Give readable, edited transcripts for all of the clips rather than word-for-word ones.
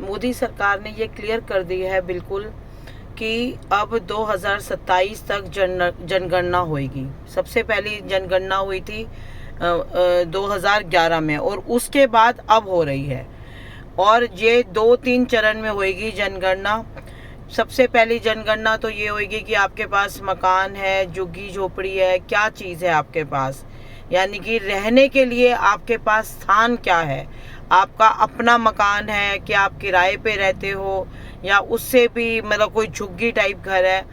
मोदी सरकार ने ये क्लियर कर दी है बिल्कुल कि अब 2027 तक जनगणना होएगी। सबसे पहली जनगणना हुई थी 2011 में, और उसके बाद अब हो रही है, और ये 2-3 चरण में होएगी जनगणना। सबसे पहली जनगणना तो ये होएगी कि आपके पास मकान है, झुग्गी झोपड़ी है, क्या चीज़ है आपके पास, यानी कि रहने के लिए आपके पास स्थान क्या है, आपका अपना मकान है, क्या आप किराए पे रहते हो, या उससे भी मतलब कोई झुग्गी टाइप घर है,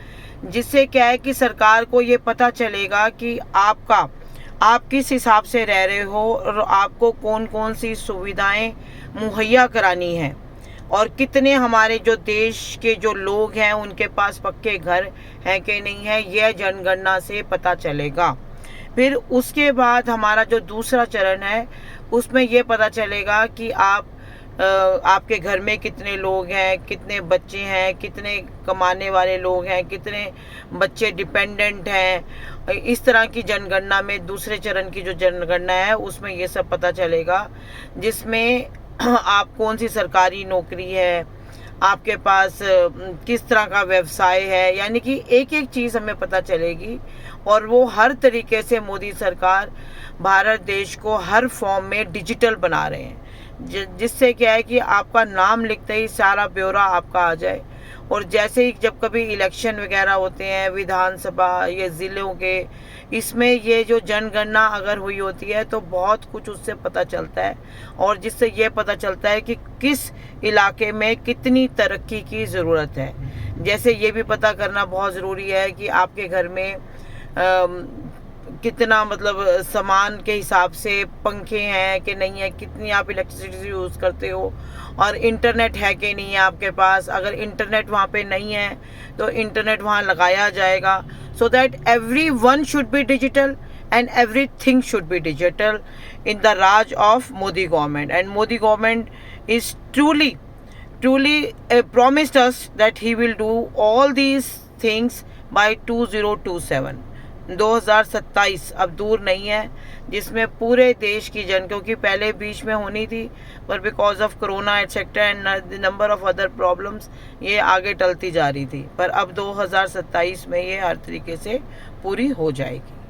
जिससे क्या है कि सरकार को ये पता चलेगा कि आप किस हिसाब से रह रहे हो और आपको कौन कौन सी सुविधाएं मुहैया करानी है, और कितने हमारे जो देश के जो लोग हैं उनके पास पक्के घर हैं कि नहीं है, यह जनगणना से पता चलेगा। फिर उसके बाद हमारा जो दूसरा चरण है उसमें ये पता चलेगा कि आपके घर में कितने लोग हैं, कितने बच्चे हैं, कितने कमाने वाले लोग हैं, कितने बच्चे डिपेंडेंट हैं। इस तरह की जनगणना में दूसरे चरण की जो जनगणना है उसमें ये सब पता चलेगा, जिसमें आप कौन सी सरकारी नौकरी है, आपके पास किस तरह का व्यवसाय है, यानी कि एक एक चीज़ हमें पता चलेगी। और वो हर तरीके से मोदी सरकार भारत देश को हर फॉर्म में डिजिटल बना रहे हैं, जिससे क्या है कि आपका नाम लिखते ही सारा ब्यौरा आपका आ जाए। और जैसे ही जब कभी इलेक्शन वगैरह होते हैं विधानसभा या ज़िलों के, इसमें ये जो जनगणना अगर हुई होती है तो बहुत कुछ उससे पता चलता है, और जिससे ये पता चलता है कि किस इलाके में कितनी तरक्की की ज़रूरत है। जैसे ये भी पता करना बहुत ज़रूरी है कि आपके घर में कितना मतलब सामान के हिसाब से पंखे हैं कि नहीं है, कितनी आप इलेक्ट्रिसिटी यूज़ करते हो, और इंटरनेट है कि नहीं है आपके पास। अगर इंटरनेट वहाँ पे नहीं है तो इंटरनेट वहाँ लगाया जाएगा, so that every one should be digital and everything should be digital in the Raj of Modi government. And Modi government is truly promised us that he will do all these things by 2027। 2027 अब दूर नहीं है, जिसमें पूरे देश की क्योंकि पहले बीच में होनी थी पर because of corona etcetera and number of other problems ये आगे टलती जा रही थी, पर अब 2027 में ये हर तरीके से पूरी हो जाएगी।